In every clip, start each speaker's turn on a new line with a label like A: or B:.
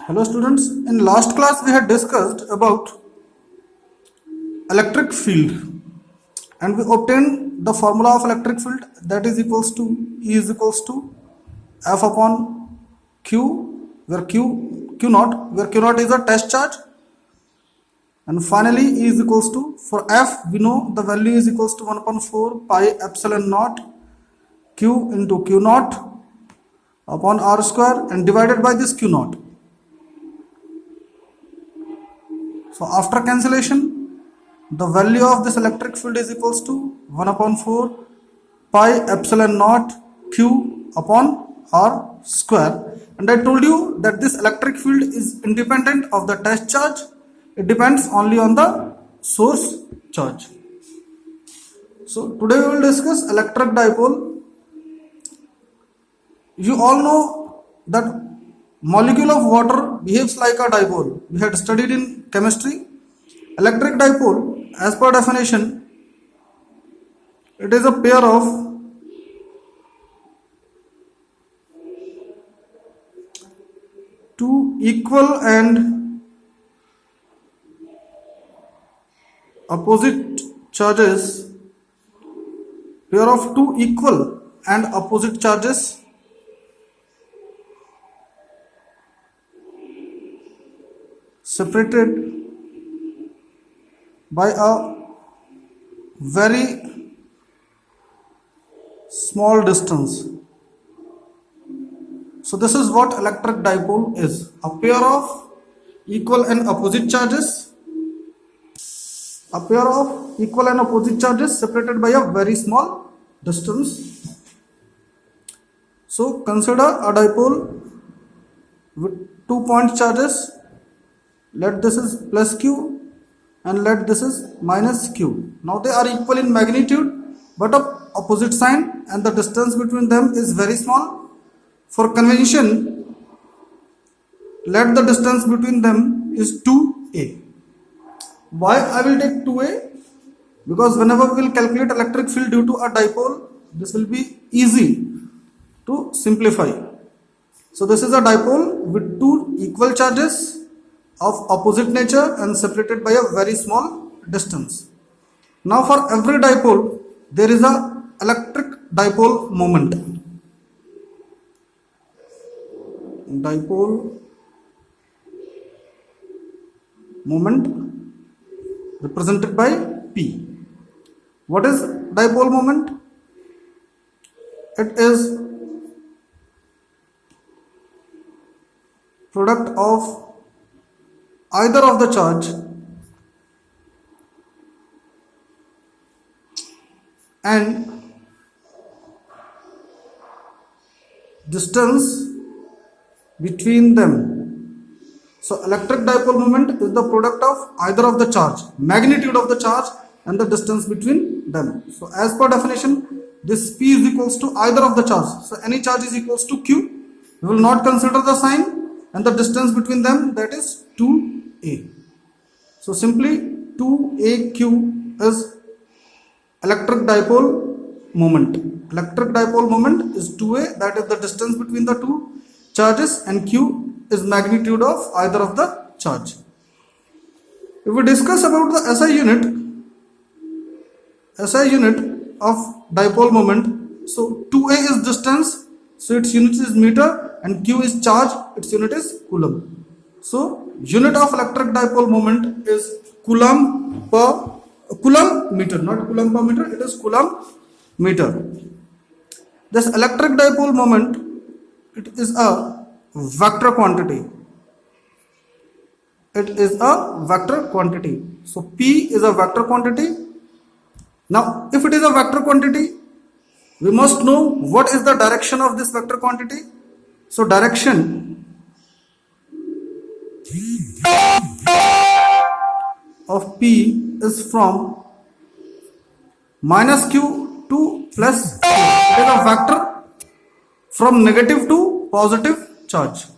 A: Hello students, in last class we had discussed about electric field and we obtained the formula of electric field, that is equals to E is equals to F upon Q, where Q naught, where Q naught is a test charge, and finally E is equals to, for F we know the value is equals to 1 upon 4 pi epsilon naught Q into Q naught upon R square and divided by this Q naught. So after cancellation, the value of this electric field is equals to 1 upon 4 pi epsilon naught Q upon R square. And I told you that this electric field is independent of the test charge. It depends only on the source charge. So today we will discuss electric dipole. You all know that molecule of water behaves like a dipole. We had studied in chemistry. Electric dipole, as per definition, it is a pair of two equal and opposite charges, pair of two equal and opposite charges separated by a very small distance. So this is what electric dipole is, a pair of equal and opposite charges, separated by a very small distance. So consider a dipole with 2 point charges. Let this is plus Q and let this is minus Q. Now they are equal in magnitude but of opposite sign and the distance between them is very small. For convention, let the distance between them is 2a. Why I will take 2a? Because whenever we will calculate electric field due to a dipole, this will be easy to simplify. So this is a dipole with two equal charges of opposite nature and separated by a very small distance. Now for every dipole there is a electric dipole moment. Dipole moment represented by P. What is dipole moment? It is product of either of the charge and distance between them. So electric dipole moment is the product of either of the charge, magnitude of the charge and the distance between them. So as per definition, this P is equals to either of the charge. So any charge is equals to Q. We will not consider the sign and the distance between them, that is 2a. So simply 2aq is electric dipole moment. Electric dipole moment is 2a, that is the distance between the two charges, and q is magnitude of either of the charge. If we discuss about the SI unit of dipole moment, so 2a is distance, so its unit is meter, and q is charge, its unit is coulomb. So unit of electric dipole moment is coulomb meter, not coulomb per meter, it is coulomb meter. This electric dipole moment, it is a vector quantity. So P is a vector quantity. Now if it is a vector quantity, we must know what is the direction of this vector quantity. So direction of P is from minus Q to plus Q. It is a vector from negative to positive charge.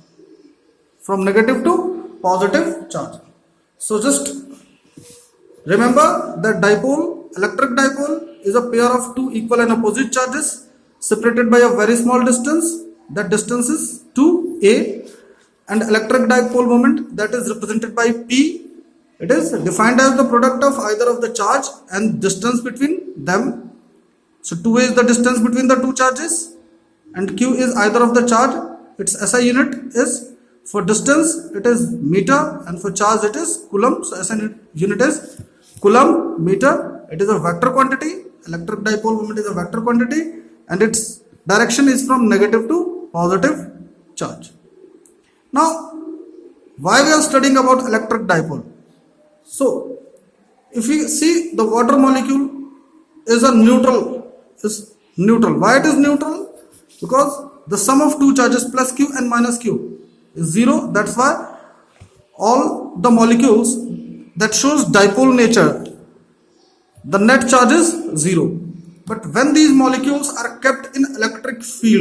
A: So just remember that electric dipole is a pair of two equal and opposite charges separated by a very small distance. That distance is 2a, and electric dipole moment, that is represented by P. It is defined as the product of either of the charge and distance between them. So 2a is the distance between the two charges and q is either of the charge. Its SI unit is, for distance it is meter and for charge it is coulomb. So SI unit is coulomb meter. It is a vector quantity. Electric dipole moment is a vector quantity and its direction is from negative to positive charge. Now, why we are studying about electric dipole? So, if we see the water molecule is a neutral, Why it is neutral? Because the sum of two charges plus q and minus q is 0. That's why all the molecules that shows dipole nature, the net charge is 0. But when these molecules are kept in electric field,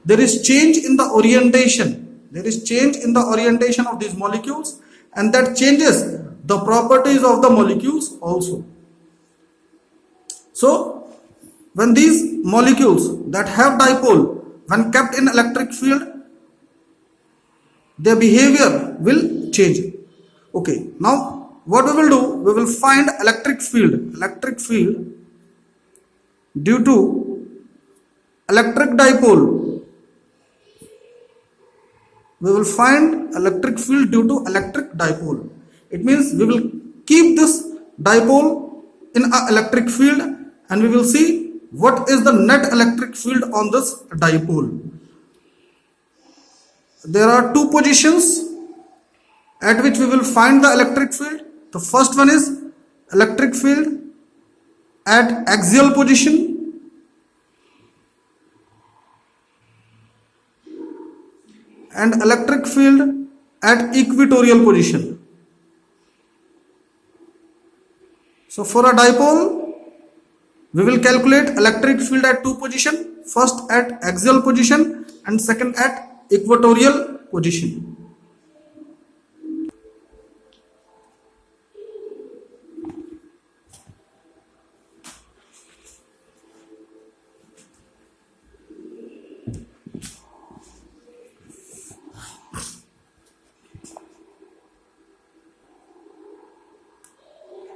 A: there is change in the orientation. There is change in the orientation of these molecules, and that changes the properties of the molecules also. So, when these molecules that have dipole, when kept in electric field, their behavior will change. Okay, now what we will do, we will find electric field due to electric dipole. We will find electric field due to electric dipole. It means we will keep this dipole in an electric field and we will see what is the net electric field on this dipole. There are two positions at which we will find the electric field. The first one is electric field at axial position, and electric field at equatorial position. So for a dipole, we will calculate electric field at two positions, first at axial position and second at equatorial position.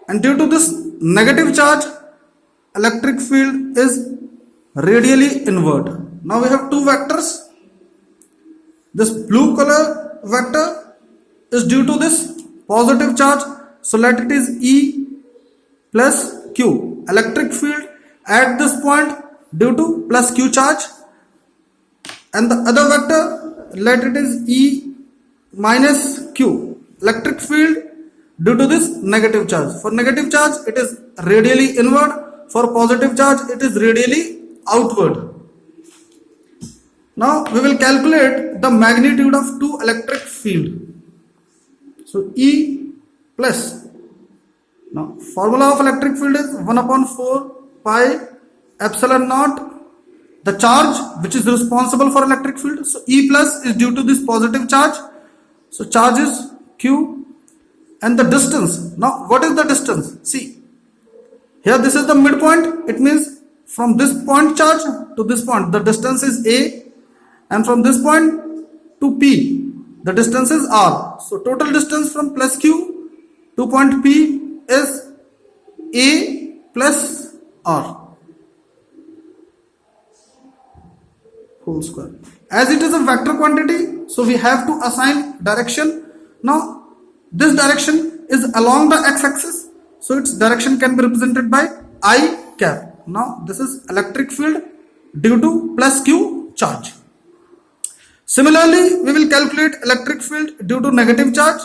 A: And due to this negative charge, electric field is radially inward. Now we have two vectors. This blue color vector is due to this positive charge, so let it is E plus Q. Electric field at this point due to plus Q charge, and the other vector, let it is E minus Q. Electric field due to this negative charge. For negative charge it is radially inward, for positive charge it is radially outward. Now we will calculate the magnitude of two electric field. So E plus, now formula of electric field is 1 upon 4 pi epsilon naught, the charge which is responsible for electric field. So E plus is due to this positive charge, so charge is Q. And the distance, now what is the distance? See, here this is the midpoint. It means from this point charge to this point the distance is A, and from this point to P the distance is R. So total distance from plus Q to point P is A plus R whole square. As it is a vector quantity, so we have to assign direction. Now this direction is along the x-axis, so its direction can be represented by I cap. Now this is electric field due to plus Q charge. Similarly, we will calculate electric field due to negative charge,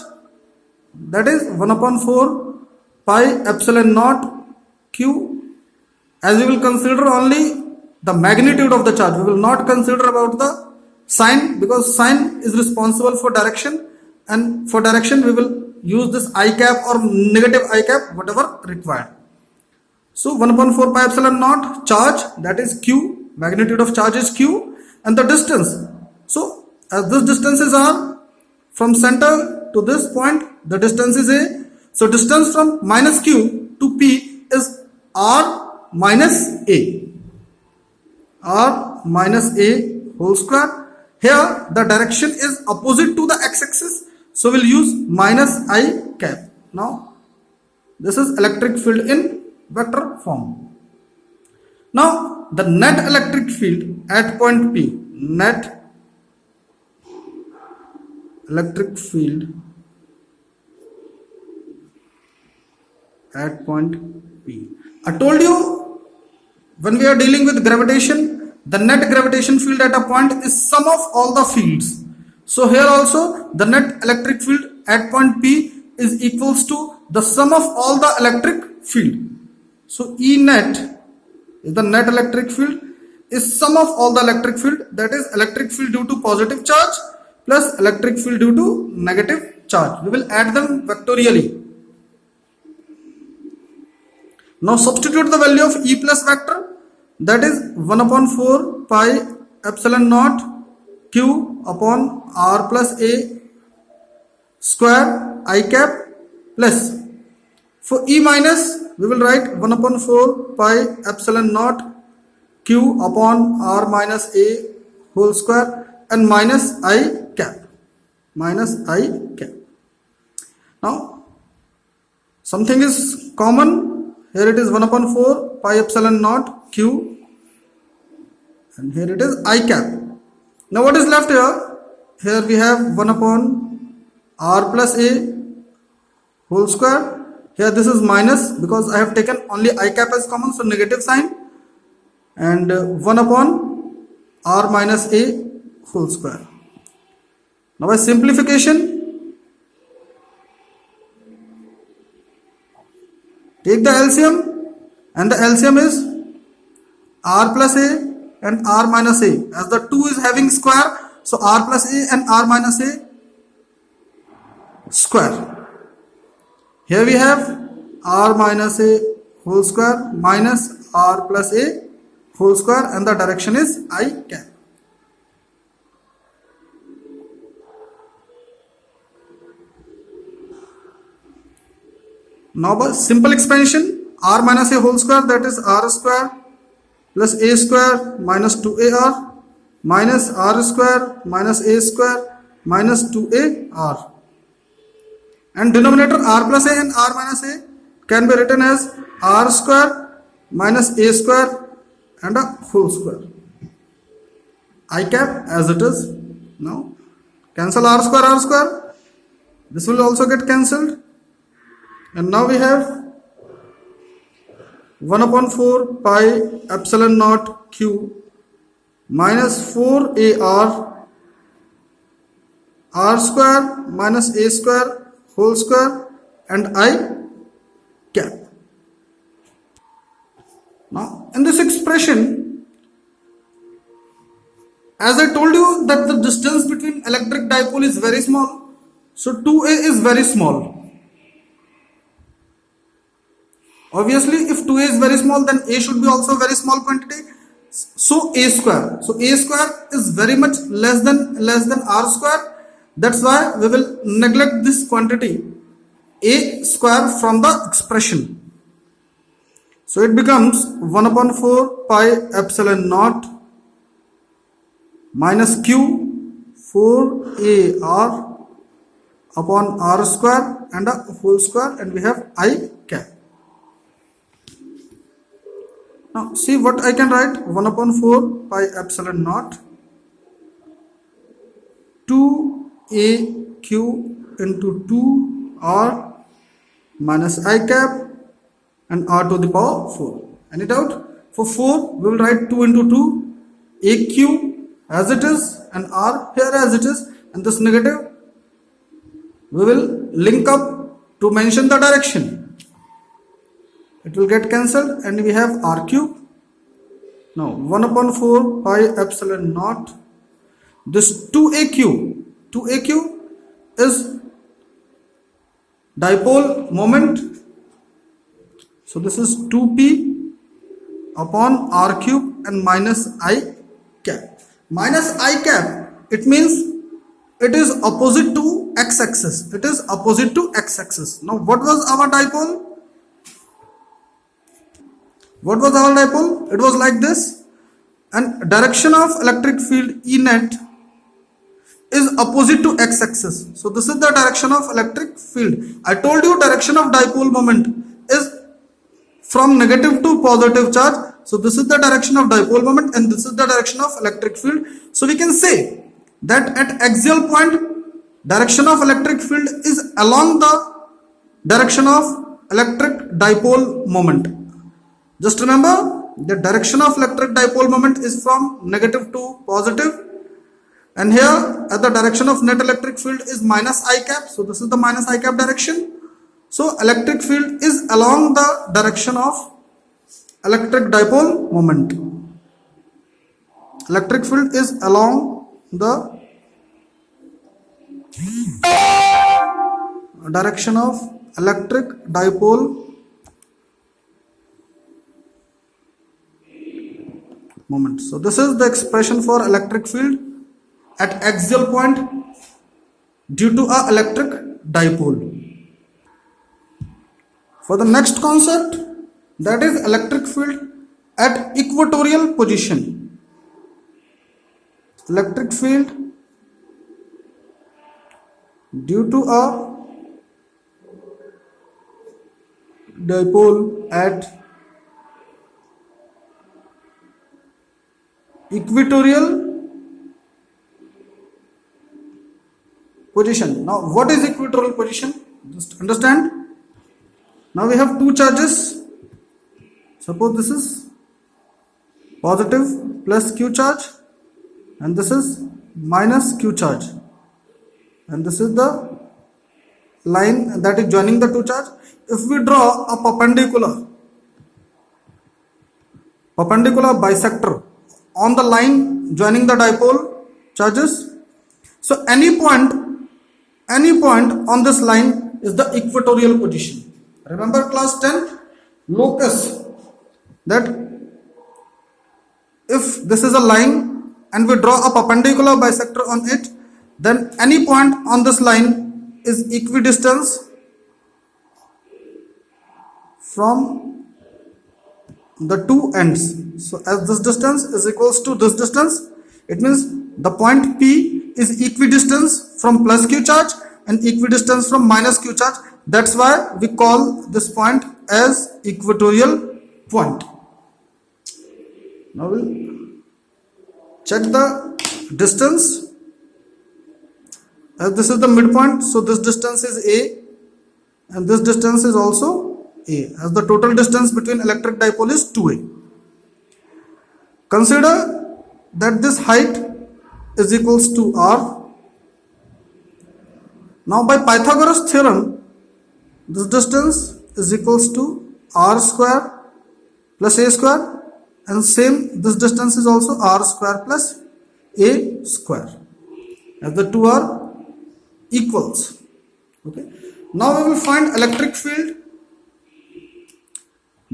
A: that is 1 upon 4 pi epsilon naught Q. As we will consider only the magnitude of the charge, we will not consider about the sign, because sign is responsible for direction, and for direction we will use this I cap or negative I cap, whatever required. So 1 upon 4 pi epsilon naught charge, that is Q, magnitude of charge is Q, and the distance. So as this distance is R, from center to this point the distance is A. So distance from minus Q to P is R minus A. R minus A whole square. Here the direction is opposite to the x-axis, so we'll use minus I cap. Now this is electric field in vector form. Now the net electric field at point P, net electric field at point P. I told you when we are dealing with gravitation, the net gravitation field at a point is sum of all the fields. So here also the net electric field at point P is equals to the sum of all the electric field. So E net is the net electric field is sum of all the electric field, that is electric field due to positive charge plus electric field due to negative charge. We will add them vectorially. Now substitute the value of E plus vector, that is 1 upon 4 pi epsilon naught q upon r plus a square I cap plus, for E minus we will write 1 upon 4 pi epsilon naught q upon r minus a whole square and minus I cap, minus I cap. Now something is common, here it is 1 upon 4 pi epsilon naught q and here it is I cap. Now what is left here? Here we have 1 upon r plus a whole square. Here this is minus because I have taken only I cap as common, so negative sign, and 1 upon r minus a whole square. Now by simplification, take the LCM, and the LCM is r plus a and r minus a, as the 2 is having square, so r plus a and r minus a square. Here we have r minus a whole square minus r plus a whole square, and the direction is I cap. Now by simple expansion, r minus a whole square, that is r square plus a square minus 2ar minus r square minus a square minus 2ar, and denominator r plus a and r minus a can be written as r square minus a square and a whole square. I cap as it is. Now cancel r square, this will also get cancelled, and now we have 1 upon 4 pi epsilon naught q minus 4ar r square minus a square whole square and I cap. Now in this expression, as I told you that the distance between electric dipole is very small, so 2a is very small. Obviously if 2a is very small, then a should be also very small quantity, so a square. So a square is very much less than r square. That's why we will neglect this quantity a square from the expression. So it becomes 1 upon 4 pi epsilon naught minus q 4ar upon r square and a whole square, and we have I cap. Now see what I can write: 1 upon 4 pi epsilon naught 2aq into 2r minus I cap and r to the power 4. Any doubt? For 4 we will write 2 into 2, aq as it is and r here as it is, and this negative we will link up to mention the direction. It will get cancelled and we have r cube. Now 1 upon 4 pi epsilon naught, this 2aq is dipole moment, so this is 2p upon r cube and minus I cap. Minus I cap, it means it is opposite to x-axis. It is opposite to x-axis. Now what was our dipole? What was our dipole? It was like this. and direction of electric field E net is opposite to x-axis. So this is the direction of electric field. I told you direction of dipole moment is from negative to positive charge. So this is the direction of dipole moment and this is the direction of electric field. So we can say that at axial point, direction of electric field is along the direction of electric dipole moment. Just remember, the direction of electric dipole moment is from negative to positive. And here at the direction of net electric field is minus I cap. So this is the minus I cap direction. So electric field is along the direction of electric dipole moment. Electric field is along the direction of electric dipole moment. So this is the expression for electric field at axial point due to a electric dipole. For the next concept, that is electric field at equatorial position. Electric field due to a dipole at equatorial position. Now what is equatorial position? Just understand. Now we have two charges. Suppose this is positive plus q charge and this is minus q charge, and this is the line that is joining the two charge. If we draw a perpendicular bisector on the line joining the dipole charges, so any point on this line is the equatorial position. Remember class 10 locus, that if this is a line and we draw a perpendicular bisector on it, then any point on this line is equidistance from the two ends. So as this distance is equals to this distance, it means the point P is equidistance from plus q charge and equidistance from minus q charge. That's why we call this point as equatorial point. Now we'll check the distance. As this is the midpoint, so this distance is A and this distance is also A, as the total distance between electric dipole is 2A. Consider that this height is equals to R. Now by Pythagoras theorem, this distance is equals to R square plus A square, and same this distance is also R square plus A square, as the two are equals. Okay. Now we will find electric field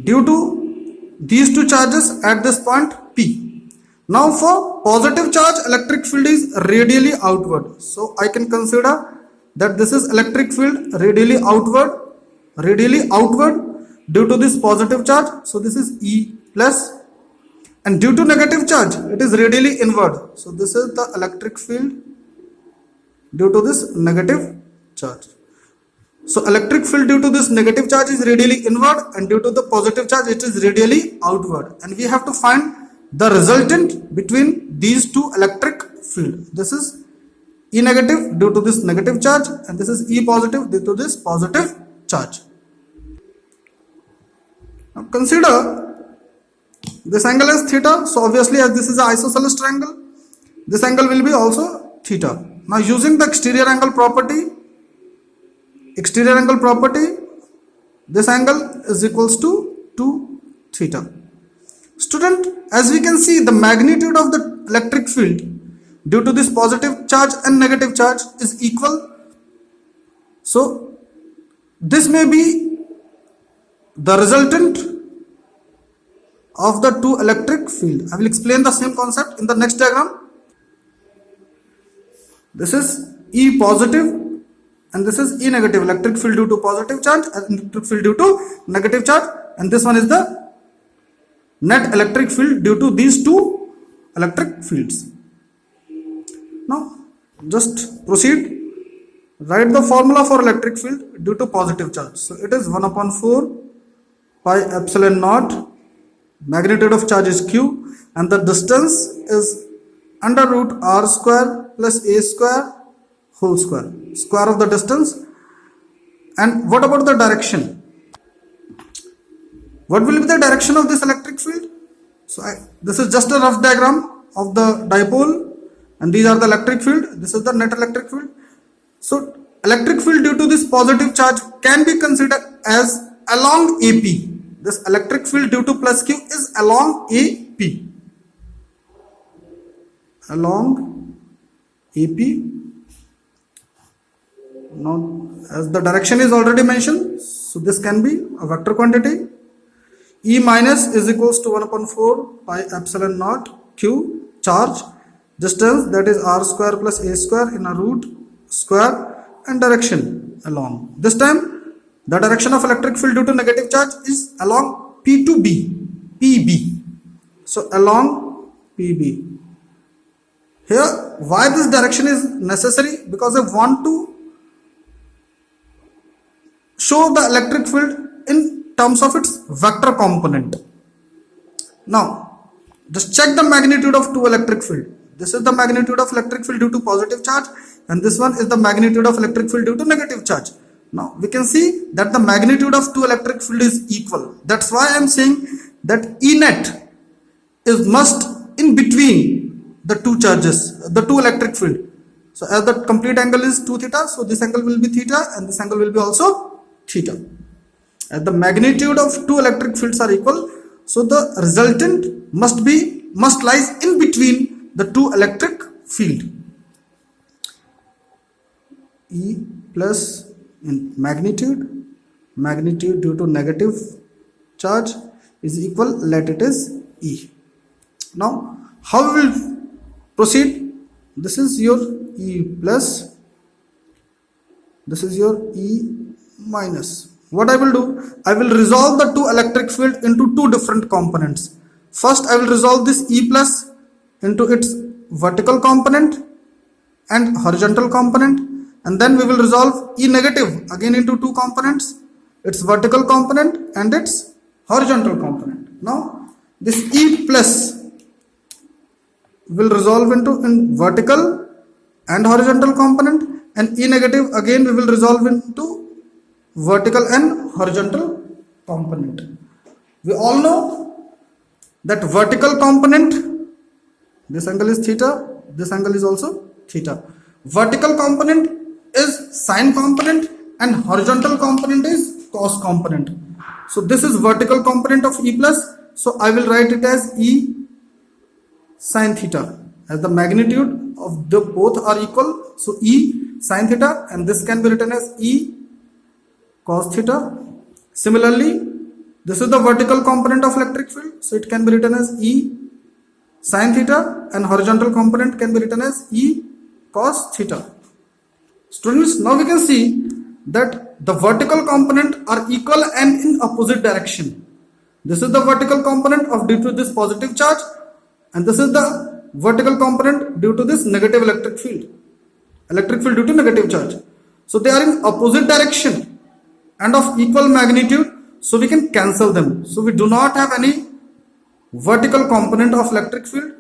A: due to these two charges at this point P. Now for positive charge, electric field is radially outward. So I can consider that this is electric field radially outward due to this positive charge. So this is E plus, and due to negative charge it is radially inward. So this is the electric field due to this negative charge. So electric field due to this negative charge is radially inward, and due to the positive charge it is radially outward, and we have to find the resultant between these two electric field. This is E negative due to this negative charge, and this is E positive due to this positive charge. Now consider this angle as theta. So obviously, as this is an isosceles triangle, this angle will be also theta. Now using the exterior angle property, this angle is equals to 2 theta. Student, as we can see, the magnitude of the electric field due to this positive charge and negative charge is equal. So this may be the resultant of the two electric field. I will explain the same concept in the next diagram. This is E positive and this is E negative, electric field due to positive charge and electric field due to negative charge, and this one is the net electric field due to these two electric fields. Now just proceed. Write the formula for electric field due to positive charge. So it is 1 upon 4 pi epsilon naught. Magnitude of charge is q and the distance is under root r square plus a square whole square. Square of the distance. And what about the direction? What will be the direction of this electric field? So this is just a rough diagram of the dipole, and these are the electric field. This is the net electric field. So electric field due to this positive charge can be considered as along AP. This electric field due to plus Q is along AP. Along AP. Now as the direction is already mentioned, so this can be a vector quantity. E minus is equals to 1 upon 4 pi epsilon naught Q charge, distance that is r square plus a square in a root square, and direction along. This time the direction of electric field due to negative charge is along P to B, PB. So along PB. Here why this direction is necessary? Because I want to show the electric field in terms of its vector component. Now just check the magnitude of two electric field. This is the magnitude of electric field due to positive charge, and this one is the magnitude of electric field due to negative charge. Now we can see that the magnitude of two electric field is equal. That's why I am saying that E net is must in between the two charges, the two electric field. So as the complete angle is 2 theta, so this angle will be theta and this angle will be also theta. As the magnitude of two electric fields are equal, so the resultant must lies in between the two electric field. E plus in magnitude due to negative charge is equal, let it is E. Now how we will proceed? This is your E plus, this is your E minus. What I will do? I will resolve the two electric field into two different components. First I will resolve this E plus into its vertical component and horizontal component, and then we will resolve E negative again into two components, its vertical component and its horizontal component. Now this E plus will resolve into in vertical and horizontal component, and E negative again we will resolve into vertical and horizontal component. We all know that vertical component, this angle is theta, this angle is also theta. Vertical component is sine component and horizontal component is cos component. So this is vertical component of E plus, so I will write it as E sine theta, as the magnitude of the both are equal, so E sine theta, and this can be written as E cos theta. Similarly, this is the vertical component of electric field, so it can be written as E sine theta, and horizontal component can be written as E cos theta. Students, now we can see that the vertical component are equal and in opposite direction. This is the vertical component of due to this positive charge, and this is the vertical component due to this negative electric field due to negative charge. So they are in opposite direction and of equal magnitude, so we can cancel them. So we do not have any vertical component of electric field.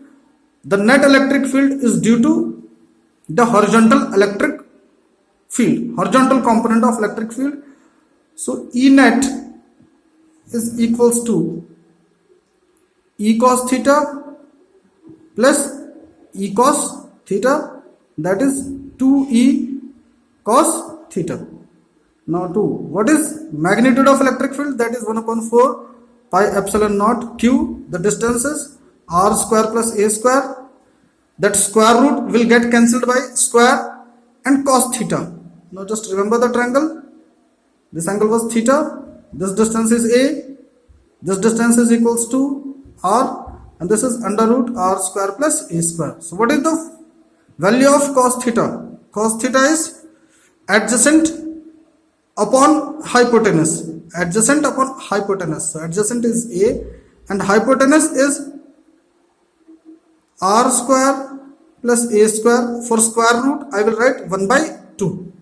A: The net electric field is due to the horizontal electric field, horizontal component of electric field. So E net is equals to E cos theta plus E cos theta, that is 2E cos theta. Now what is magnitude of electric field? That is 1 upon 4 pi epsilon naught Q. The distance is r square plus a square. That square root will get cancelled by square and cos theta. Now just remember the triangle. This angle was theta. This distance is a. This distance is equals to r, and this is under root r square plus a square. So what is the value of cos theta? Cos theta is adjacent upon hypotenuse. Adjacent upon hypotenuse. So adjacent is a and hypotenuse is r square plus a square. For square root I will write 1 by 2.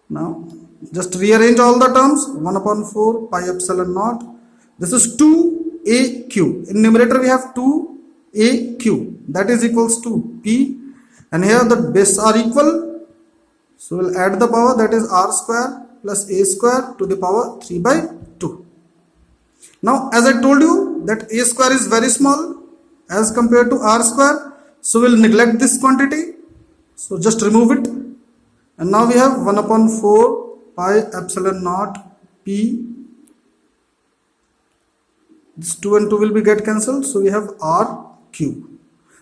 A: Now just rearrange all the terms. 1 upon 4 pi epsilon naught. This is 2aq. In numerator we have 2aq, that is equals to p, and here the bases are equal, so we'll add the power, that is r square plus a square to the power 3 by 2. Now as I told you that a square is very small as compared to r square, so we'll neglect this quantity, so just remove it, and now we have 1 upon 4 pi epsilon naught p. This 2 and 2 will be get cancelled, so we have r cube.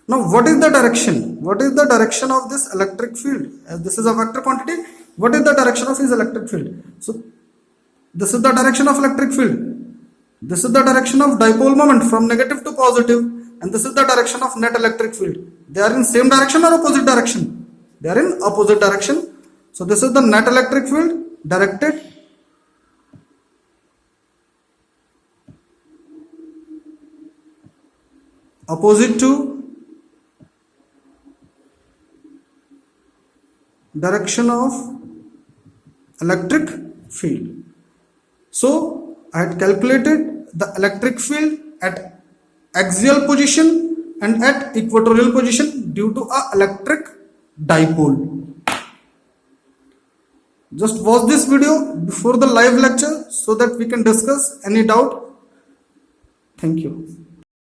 A: Now what is the direction? What is the direction of this electric field? As this is a vector quantity, what is the direction of his electric field? So this is the direction of electric field. This is the direction of dipole moment from negative to positive, and this is the direction of net electric field. They are in same direction or opposite direction? They are in opposite direction. So this is the net electric field directed opposite to direction of electric field. So I had calculated the electric field at axial position and at equatorial position due to a electric dipole. Just watch this video before the live lecture so that we can discuss any doubt. Thank you.